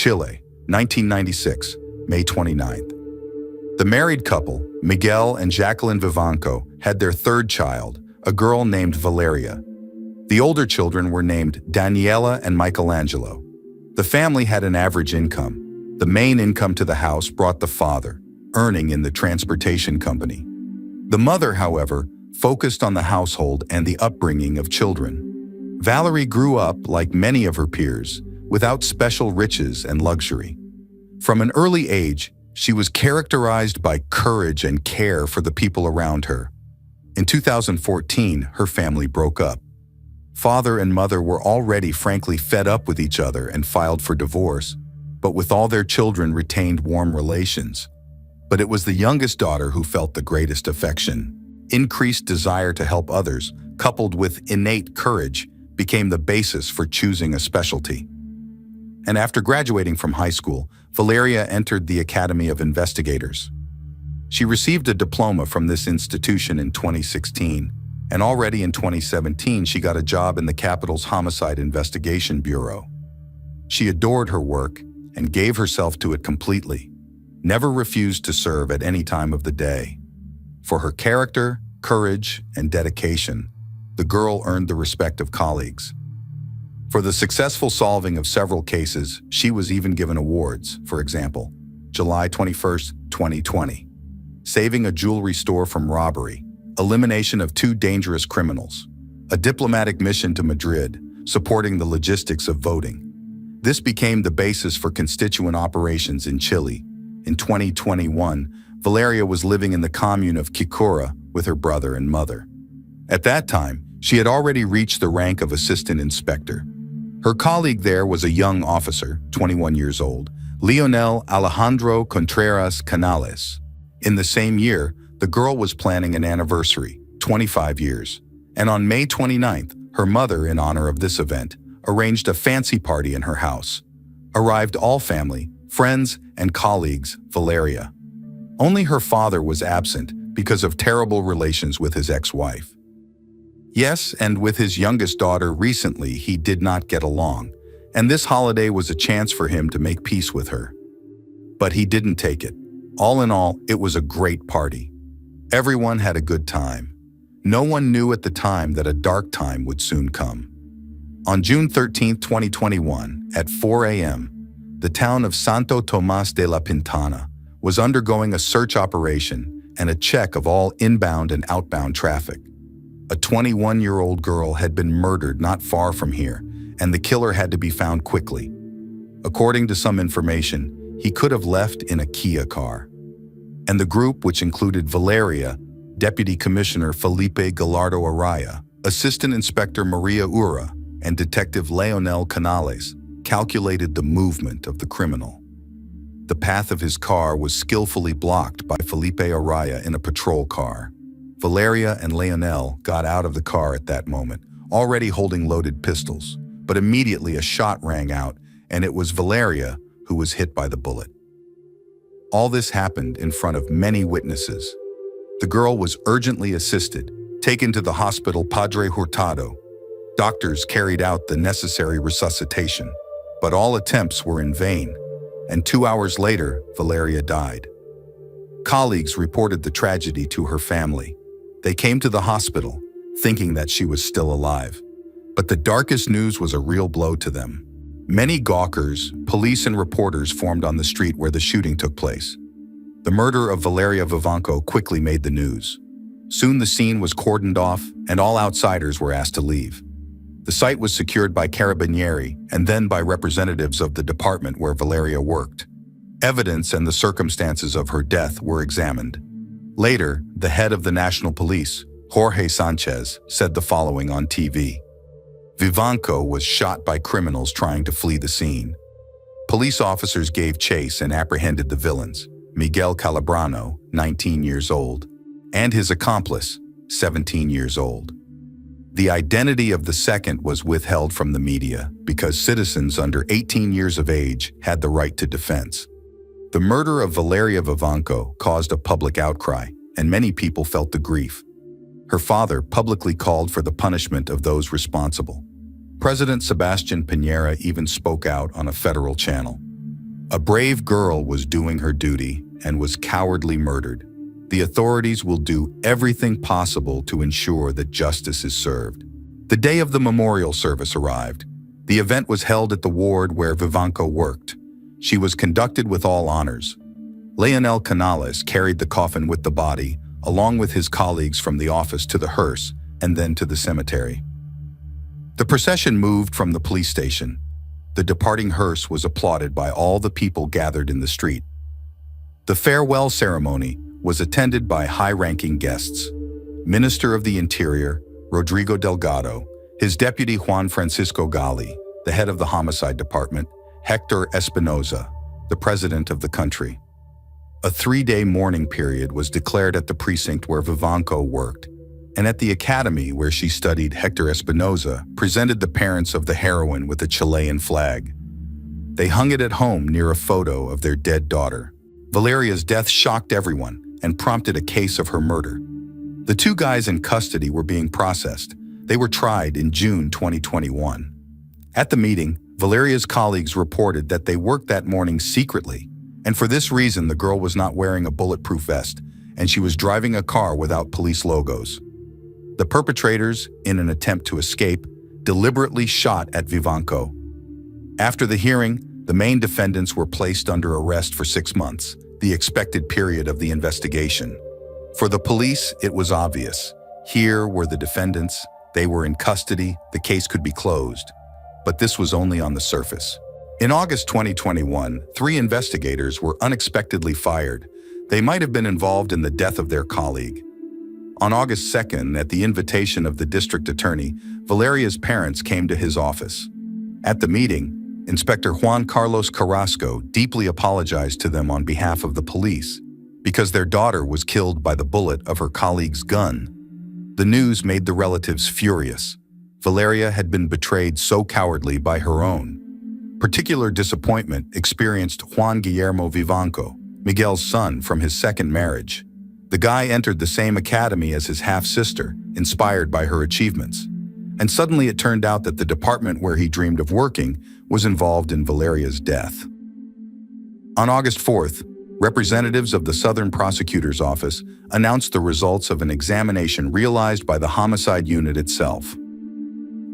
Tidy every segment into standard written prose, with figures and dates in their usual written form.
Chile, 1996, May 29th. The married couple, Miguel and Jacqueline Vivanco, had their third child, a girl named Valeria. The older children were named Daniela and Michelangelo. The family had an average income. The main income to the house brought the father, earning in the transportation company. The mother, however, focused on the household and the upbringing of children. Valerie grew up, like many of her peers, without special riches and luxury. From an early age, she was characterized by courage and care for the people around her. In 2014, her family broke up. Father and mother were already frankly fed up with each other and filed for divorce, but with all their children retained warm relations. But it was the youngest daughter who felt the greatest affection. Increased desire to help others, coupled with innate courage, became the basis for choosing a specialty. And after graduating from high school, Valeria entered the Academy of Investigators. She received a diploma from this institution in 2016, and already in 2017 she got a job in the capital's Homicide Investigation Bureau. She adored her work and gave herself to it completely, never refused to serve at any time of the day. For her character, courage, and dedication, the girl earned the respect of colleagues. For the successful solving of several cases, she was even given awards. For example, July 21, 2020, saving a jewelry store from robbery, elimination of 2 dangerous criminals, a diplomatic mission to Madrid, supporting the logistics of voting. This became the basis for constituent operations in Chile. In 2021, Valeria was living in the commune of Quicura with her brother and mother. At that time, she had already reached the rank of assistant inspector. Her colleague there was a young officer, 21 years old, Leonel Alejandro Contreras Canales. In the same year, the girl was planning an anniversary, 25 years, and on May 29th, her mother, in honor of this event, arranged a fancy party in her house. Arrived all family, friends, and colleagues, Valeria. Only her father was absent because of terrible relations with his ex-wife. Yes, and with his youngest daughter recently, he did not get along, and this holiday was a chance for him to make peace with her. But he didn't take it. All in all, it was a great party. Everyone had a good time. No one knew at the time that a dark time would soon come. On June 13, 2021, at 4 a.m., the town of Santo Tomás de la Pintana was undergoing a search operation and a check of all inbound and outbound traffic. A 21-year-old girl had been murdered not far from here, and the killer had to be found quickly. According to some information, he could have left in a Kia car. And the group, which included Valeria, Deputy Commissioner Felipe Gallardo Araya, Assistant Inspector Maria Ura, and Detective Leonel Canales, calculated the movement of the criminal. The path of his car was skillfully blocked by Felipe Araya in a patrol car. Valeria and Leonel got out of the car at that moment, already holding loaded pistols, but immediately a shot rang out, and it was Valeria who was hit by the bullet. All this happened in front of many witnesses. The girl was urgently assisted, taken to the hospital Padre Hurtado. Doctors carried out the necessary resuscitation, but all attempts were in vain, and 2 hours later, Valeria died. Colleagues reported the tragedy to her family. They came to the hospital, thinking that she was still alive. But the darkest news was a real blow to them. Many gawkers, police and reporters formed on the street where the shooting took place. The murder of Valeria Vivanco quickly made the news. Soon the scene was cordoned off and all outsiders were asked to leave. The site was secured by Carabinieri and then by representatives of the department where Valeria worked. Evidence and the circumstances of her death were examined. Later, the head of the National Police, Jorge Sanchez, said the following on TV. Vivanco was shot by criminals trying to flee the scene. Police officers gave chase and apprehended the villains, Miguel Calabrano, 19 years old, and his accomplice, 17 years old. The identity of the second was withheld from the media because citizens under 18 years of age had the right to defense. The murder of Valeria Vivanco caused a public outcry, and many people felt the grief. Her father publicly called for the punishment of those responsible. President Sebastián Piñera even spoke out on a federal channel. A brave girl was doing her duty and was cowardly murdered. The authorities will do everything possible to ensure that justice is served. The day of the memorial service arrived. The event was held at the ward where Vivanco worked. She was conducted with all honors. Leonel Canales carried the coffin with the body, along with his colleagues from the office to the hearse and then to the cemetery. The procession moved from the police station. The departing hearse was applauded by all the people gathered in the street. The farewell ceremony was attended by high-ranking guests. Minister of the Interior, Rodrigo Delgado, his deputy Juan Francisco Gali, the head of the Homicide Department, Hector Espinoza, the president of the country. A 3-day mourning period was declared at the precinct where Vivanco worked, and at the academy where she studied. Hector Espinoza presented the parents of the heroine with a Chilean flag. They hung it at home near a photo of their dead daughter. Valeria's death shocked everyone and prompted a case of her murder. The 2 guys in custody were being processed. They were tried in June 2021. At the meeting, Valeria's colleagues reported that they worked that morning secretly, and for this reason the girl was not wearing a bulletproof vest, and she was driving a car without police logos. The perpetrators, in an attempt to escape, deliberately shot at Vivanco. After the hearing, the main defendants were placed under arrest for 6 months, the expected period of the investigation. For the police, it was obvious. Here were the defendants, they were in custody, the case could be closed. But this was only on the surface. In August 2021, 3 investigators were unexpectedly fired. They might have been involved in the death of their colleague. On August 2nd, at the invitation of the district attorney, Valeria's parents came to his office. At the meeting, Inspector Juan Carlos Carrasco deeply apologized to them on behalf of the police because their daughter was killed by the bullet of her colleague's gun. The news made the relatives furious. Valeria had been betrayed so cowardly by her own. Particular disappointment experienced Juan Guillermo Vivanco, Miguel's son from his second marriage. The guy entered the same academy as his half-sister, inspired by her achievements. And suddenly it turned out that the department where he dreamed of working was involved in Valeria's death. On August 4th, representatives of the Southern Prosecutor's Office announced the results of an examination realized by the homicide unit itself.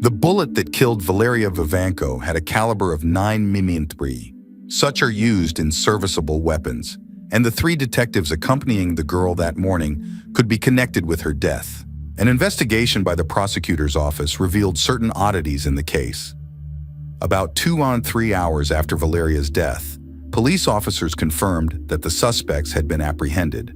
The bullet that killed Valeria Vivanco had a caliber of 9mm. Such are used in serviceable weapons, and the 3 detectives accompanying the girl that morning could be connected with her death. An investigation by the prosecutor's office revealed certain oddities in the case. About 2-3 hours after Valeria's death, police officers confirmed that the suspects had been apprehended.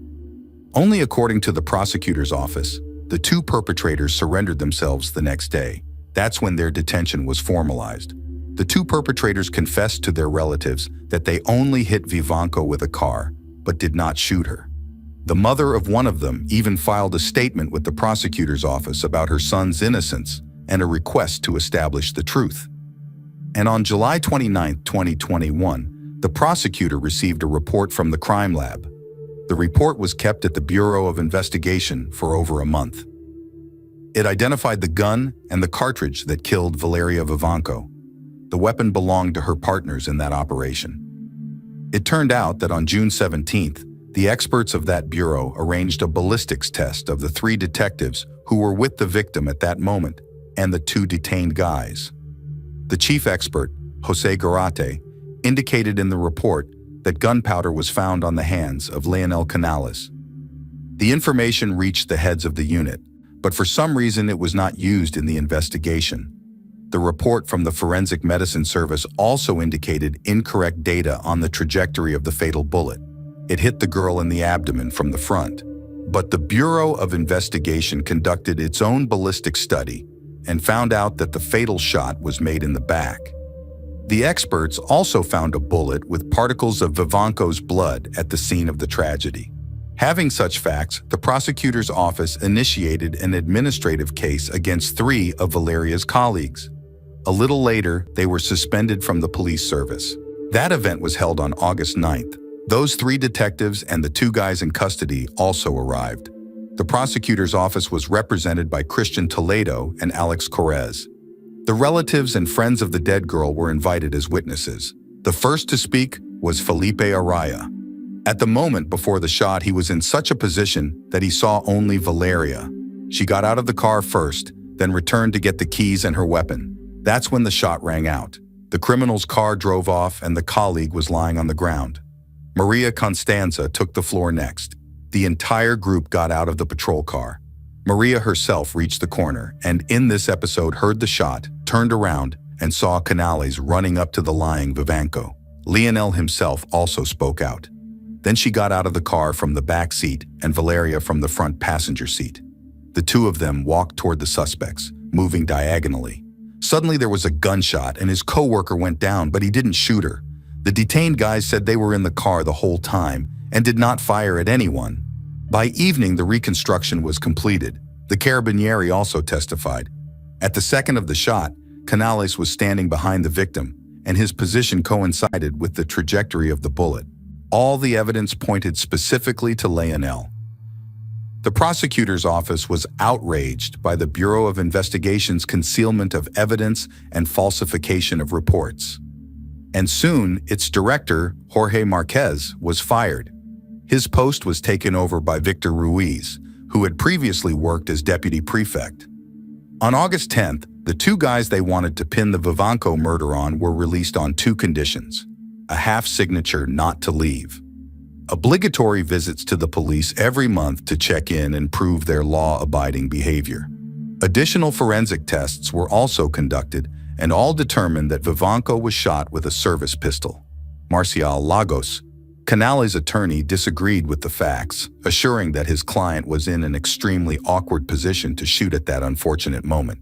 Only according to the prosecutor's office, the 2 perpetrators surrendered themselves the next day. That's when their detention was formalized. The 2 perpetrators confessed to their relatives that they only hit Vivanco with a car, but did not shoot her. The mother of one of them even filed a statement with the prosecutor's office about her son's innocence and a request to establish the truth. And on July 29, 2021, the prosecutor received a report from the crime lab. The report was kept at the Bureau of Investigation for over a month. It identified the gun and the cartridge that killed Valeria Vivanco. The weapon belonged to her partners in that operation. It turned out that on June 17th, the experts of that bureau arranged a ballistics test of the 3 detectives who were with the victim at that moment and the 2 detained guys. The chief expert, Jose Garate, indicated in the report that gunpowder was found on the hands of Leonel Canales. The information reached the heads of the unit, but for some reason it was not used in the investigation. The report from the Forensic Medicine Service also indicated incorrect data on the trajectory of the fatal bullet. It hit the girl in the abdomen from the front. But the Bureau of Investigation conducted its own ballistic study and found out that the fatal shot was made in the back. The experts also found a bullet with particles of Vivanco's blood at the scene of the tragedy. Having such facts, the prosecutor's office initiated an administrative case against 3 of Valeria's colleagues. A little later, they were suspended from the police service. That event was held on August 9th. Those 3 detectives and the 2 guys in custody also arrived. The prosecutor's office was represented by Christian Toledo and Alex Correz. The relatives and friends of the dead girl were invited as witnesses. The first to speak was Felipe Araya. At the moment before the shot, he was in such a position that he saw only Valeria. She got out of the car first, then returned to get the keys and her weapon. That's when the shot rang out. The criminal's car drove off and the colleague was lying on the ground. Maria Constanza took the floor next. The entire group got out of the patrol car. Maria herself reached the corner and in this episode heard the shot, turned around, and saw Canales running up to the lying Vivanco. Lionel himself also spoke out. Then she got out of the car from the back seat and Valeria from the front passenger seat. The two of them walked toward the suspects, moving diagonally. Suddenly there was a gunshot and his coworker went down, but he didn't shoot her. The detained guys said they were in the car the whole time and did not fire at anyone. By evening, the reconstruction was completed. The carabinieri also testified. At the second of the shot, Canales was standing behind the victim, and his position coincided with the trajectory of the bullet. All the evidence pointed specifically to Lionel. The prosecutor's office was outraged by the Bureau of Investigation's concealment of evidence and falsification of reports. And soon, its director, Jorge Marquez, was fired. His post was taken over by Victor Ruiz, who had previously worked as deputy prefect. On August 10th, the two guys they wanted to pin the Vivanco murder on were released on two conditions: a half-signature not to leave, obligatory visits to the police every month to check in and prove their law-abiding behavior. Additional forensic tests were also conducted, and all determined that Vivanco was shot with a service pistol. Marcial Lagos, Canales' attorney, disagreed with the facts, assuring that his client was in an extremely awkward position to shoot at that unfortunate moment.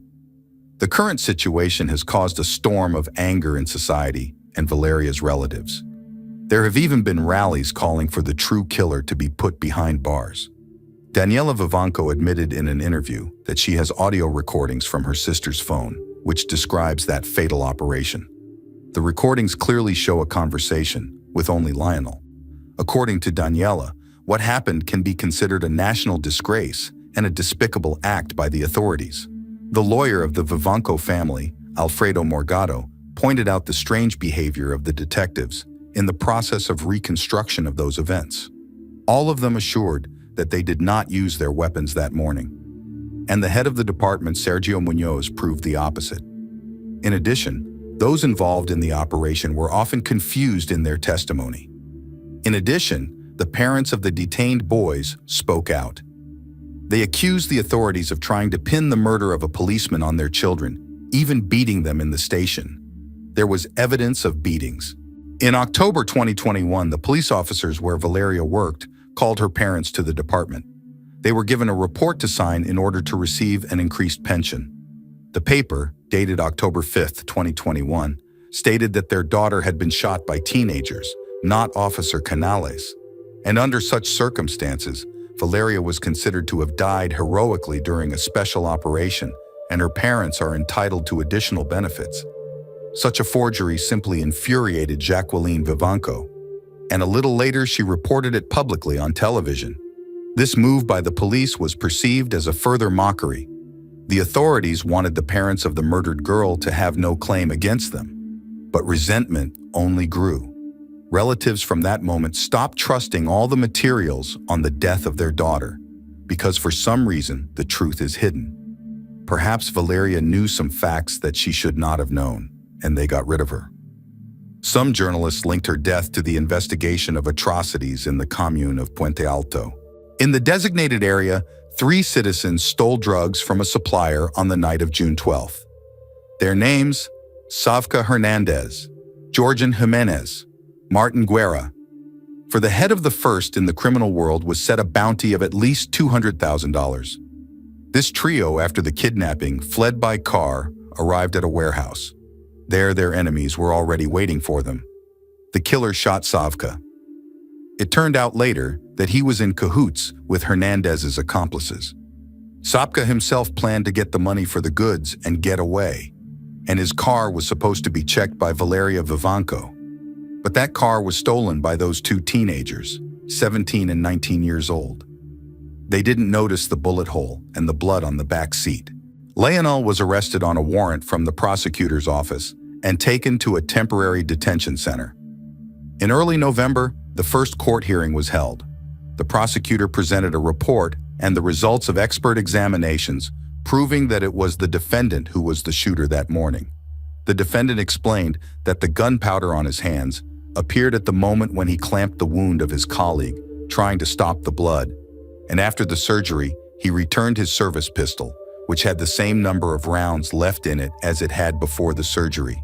The current situation has caused a storm of anger in society and Valeria's relatives. There have even been rallies calling for the true killer to be put behind bars. Daniela Vivanco admitted in an interview that she has audio recordings from her sister's phone, which describes that fatal operation. The recordings clearly show a conversation with only Lionel. According to Daniela, what happened can be considered a national disgrace and a despicable act by the authorities. The lawyer of the Vivanco family, Alfredo Morgado, pointed out the strange behavior of the detectives in the process of reconstruction of those events. All of them assured that they did not use their weapons that morning. And the head of the department, Sergio Munoz, proved the opposite. In addition, those involved in the operation were often confused in their testimony. In addition, the parents of the detained boys spoke out. They accused the authorities of trying to pin the murder of a policeman on their children, even beating them in the station. There was evidence of beatings. In October 2021, the police officers where Valeria worked called her parents to the department. They were given a report to sign in order to receive an increased pension. The paper, dated October 5, 2021, stated that their daughter had been shot by teenagers, not Officer Canales. And under such circumstances, Valeria was considered to have died heroically during a special operation, and her parents are entitled to additional benefits. Such a forgery simply infuriated Jacqueline Vivanco, and a little later she reported it publicly on television. This move by the police was perceived as a further mockery. The authorities wanted the parents of the murdered girl to have no claim against them, but resentment only grew. Relatives from that moment stopped trusting all the materials on the death of their daughter, because for some reason the truth is hidden. Perhaps Valeria knew some facts that she should not have known, and they got rid of her. Some journalists linked her death to the investigation of atrocities in the commune of Puente Alto. In the designated area, 3 citizens stole drugs from a supplier on the night of June 12th. Their names: Savka Hernandez, Georgian Jimenez, Martin Guerra. For the head of the first in the criminal world was set a bounty of at least $200,000. This trio, after the kidnapping, fled by car, arrived at a warehouse. There, their enemies were already waiting for them. The killer shot Savka. It turned out later that he was in cahoots with Hernandez's accomplices. Savka himself planned to get the money for the goods and get away, and his car was supposed to be checked by Valeria Vivanco. But that car was stolen by those 2 teenagers, 17 and 19 years old. They didn't notice the bullet hole and the blood on the back seat. Lionel was arrested on a warrant from the prosecutor's office and taken to a temporary detention center. In early November, the first court hearing was held. The prosecutor presented a report and the results of expert examinations, proving that it was the defendant who was the shooter that morning. The defendant explained that the gunpowder on his hands appeared at the moment when he clamped the wound of his colleague, trying to stop the blood. And after the surgery, he returned his service pistol, which had the same number of rounds left in it as it had before the surgery.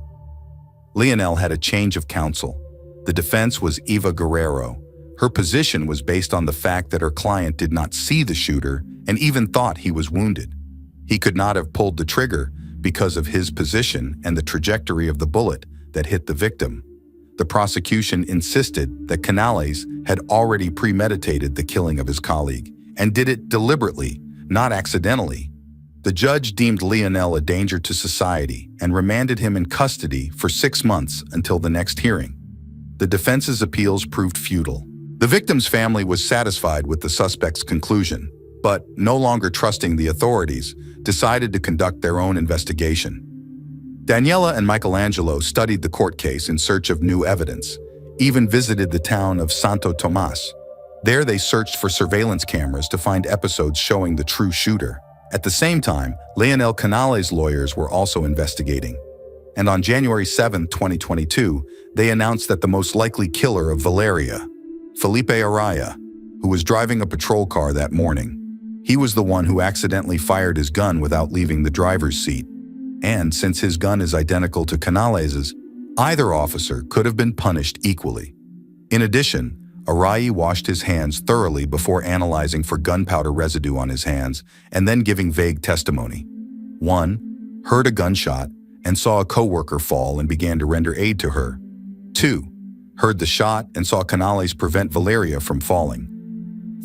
Leonel had a change of counsel. The defense was Eva Guerrero. Her position was based on the fact that her client did not see the shooter and even thought he was wounded. He could not have pulled the trigger because of his position and the trajectory of the bullet that hit the victim. The prosecution insisted that Canales had already premeditated the killing of his colleague and did it deliberately, not accidentally. The judge deemed Leonel a danger to society and remanded him in custody for 6 months until the next hearing. The defense's appeals proved futile. The victim's family was satisfied with the suspect's conclusion, but, no longer trusting the authorities, decided to conduct their own investigation. Daniela and Michelangelo studied the court case in search of new evidence, even visited the town of Santo Tomas. There they searched for surveillance cameras to find episodes showing the true shooter. At the same time, Leonel Canales' lawyers were also investigating. And on January 7, 2022, they announced that the most likely killer of Valeria, Felipe Araya, who was driving a patrol car that morning. He was the one who accidentally fired his gun without leaving the driver's seat. And since his gun is identical to Canales's, either officer could have been punished equally. In addition, Araya washed his hands thoroughly before analyzing for gunpowder residue on his hands and then giving vague testimony. 1. Heard a gunshot and saw a coworker fall and began to render aid to her. 2. Heard the shot and saw Canales prevent Valeria from falling.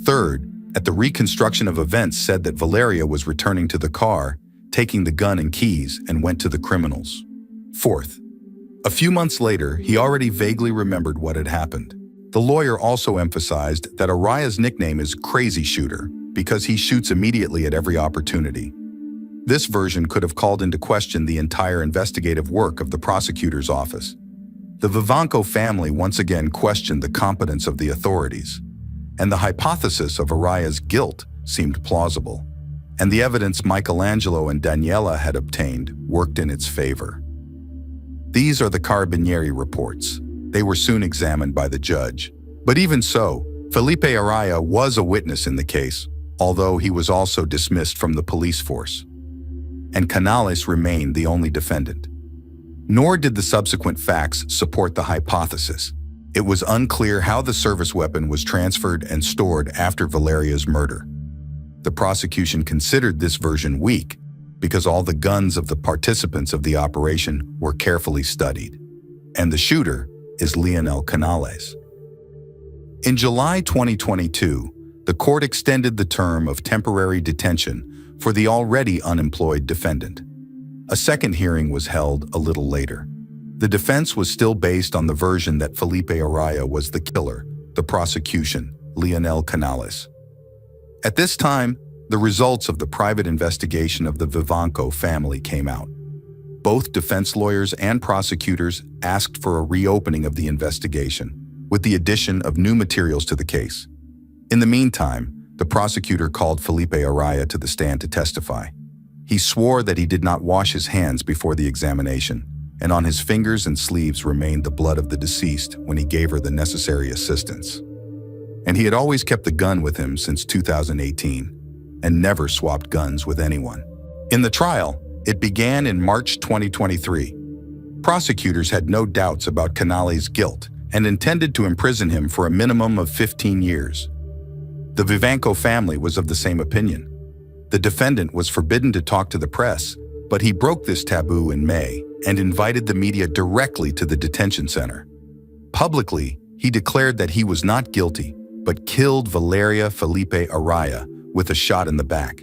3rd, at the reconstruction of events said that Valeria was returning to the car, taking the gun and keys, and went to the criminals. 4th, a few months later, he already vaguely remembered what had happened. The lawyer also emphasized that Araya's nickname is Crazy Shooter because he shoots immediately at every opportunity. This version could have called into question the entire investigative work of the prosecutor's office. The Vivanco family once again questioned the competence of the authorities, and the hypothesis of Araya's guilt seemed plausible, and the evidence Michelangelo and Daniela had obtained worked in its favor. These are the Carabinieri reports. They were soon examined by the judge. But even so, Felipe Araya was a witness in the case, although he was also dismissed from the police force. And Canales remained the only defendant. Nor did the subsequent facts support the hypothesis. It was unclear how the service weapon was transferred and stored after Valeria's murder. The prosecution considered this version weak because all the guns of the participants of the operation were carefully studied. And the shooter is Leonel Canales. In July 2022, the court extended the term of temporary detention for the already unemployed defendant. A second hearing was held a little later. The defense was still based on the version that Felipe Araya was the killer, the prosecution, Leonel Canales. At this time, the results of the private investigation of the Vivanco family came out. Both defense lawyers and prosecutors asked for a reopening of the investigation, with the addition of new materials to the case. In the meantime, the prosecutor called Felipe Araya to the stand to testify. He swore that he did not wash his hands before the examination, and on his fingers and sleeves remained the blood of the deceased when he gave her the necessary assistance. And he had always kept the gun with him since 2018, and never swapped guns with anyone. In the trial, it began in March 2023. Prosecutors had no doubts about Canales' guilt and intended to imprison him for a minimum of 15 years. The Vivanco family was of the same opinion. The defendant was forbidden to talk to the press, but he broke this taboo in May and invited the media directly to the detention center. Publicly, he declared that he was not guilty, but killed Valeria Felipe Araya with a shot in the back.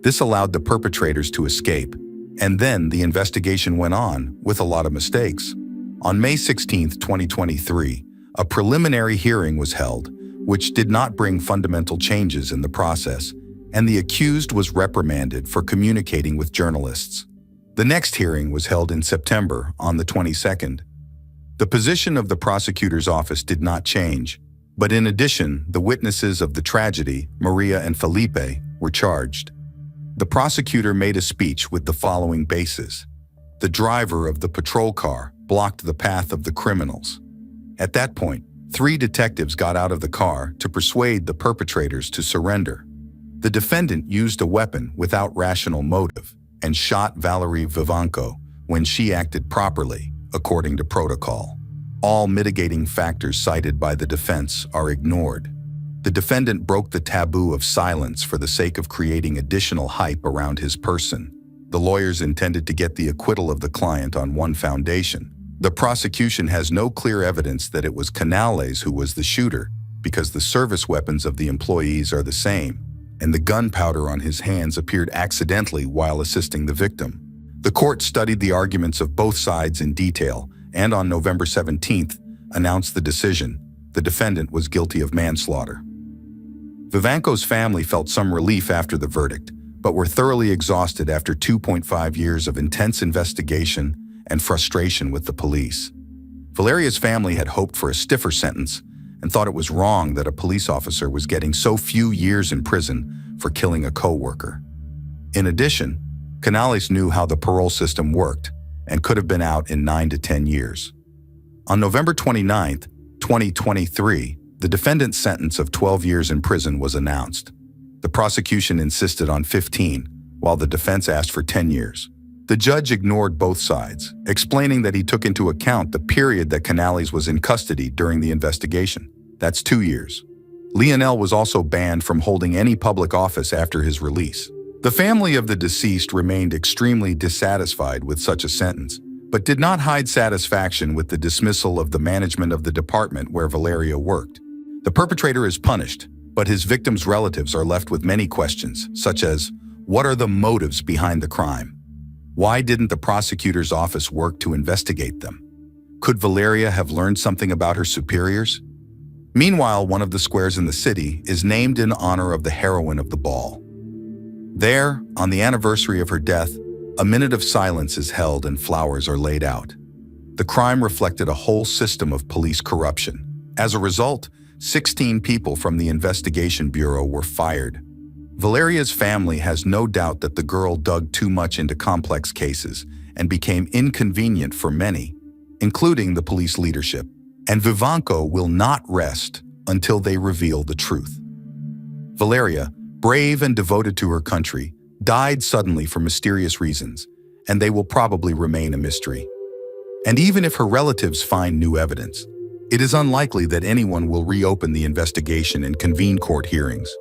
This allowed the perpetrators to escape, and then the investigation went on with a lot of mistakes. On May 16, 2023, a preliminary hearing was held, which did not bring fundamental changes in the process, and the accused was reprimanded for communicating with journalists. The next hearing was held in September on the 22nd. The position of the prosecutor's office did not change, but in addition, the witnesses of the tragedy, Maria and Felipe, were charged. The prosecutor made a speech with the following basis. The driver of the patrol car blocked the path of the criminals. At that point, 3 detectives got out of the car to persuade the perpetrators to surrender. The defendant used a weapon without rational motive and shot Valeria Vivanco when she acted properly, according to protocol. All mitigating factors cited by the defense are ignored. The defendant broke the taboo of silence for the sake of creating additional hype around his person. The lawyers intended to get the acquittal of the client on one foundation. The prosecution has no clear evidence that it was Canales who was the shooter, because the service weapons of the employees are the same, and the gunpowder on his hands appeared accidentally while assisting the victim. The court studied the arguments of both sides in detail, and on November 17th, announced the decision. The defendant was guilty of manslaughter. Vivanco's family felt some relief after the verdict, but were thoroughly exhausted after 2.5 years of intense investigation and frustration with the police. Valeria's family had hoped for a stiffer sentence and thought it was wrong that a police officer was getting so few years in prison for killing a coworker. In addition, Canales knew how the parole system worked and could have been out in 9 to 10 years. On November 29, 2023, the defendant's sentence of 12 years in prison was announced. The prosecution insisted on 15, while the defense asked for 10 years. The judge ignored both sides, explaining that he took into account the period that Canales was in custody during the investigation. That's 2 years. Lionel was also banned from holding any public office after his release. The family of the deceased remained extremely dissatisfied with such a sentence, but did not hide satisfaction with the dismissal of the management of the department where Valeria worked. The perpetrator is punished, but his victims' relatives are left with many questions, such as, what are the motives behind the crime? Why didn't the prosecutor's office work to investigate them? Could Valeria have learned something about her superiors? Meanwhile, one of the squares in the city is named in honor of the heroine of the ball. There, on the anniversary of her death, a minute of silence is held and flowers are laid out. The crime reflected a whole system of police corruption. As a result, 16 people from the investigation bureau were fired. Valeria's family has no doubt that the girl dug too much into complex cases and became inconvenient for many, including the police leadership. And Vivanco will not rest until they reveal the truth. Valeria, brave and devoted to her country, died suddenly for mysterious reasons, and they will probably remain a mystery. And even if her relatives find new evidence, it is unlikely that anyone will reopen the investigation and convene court hearings.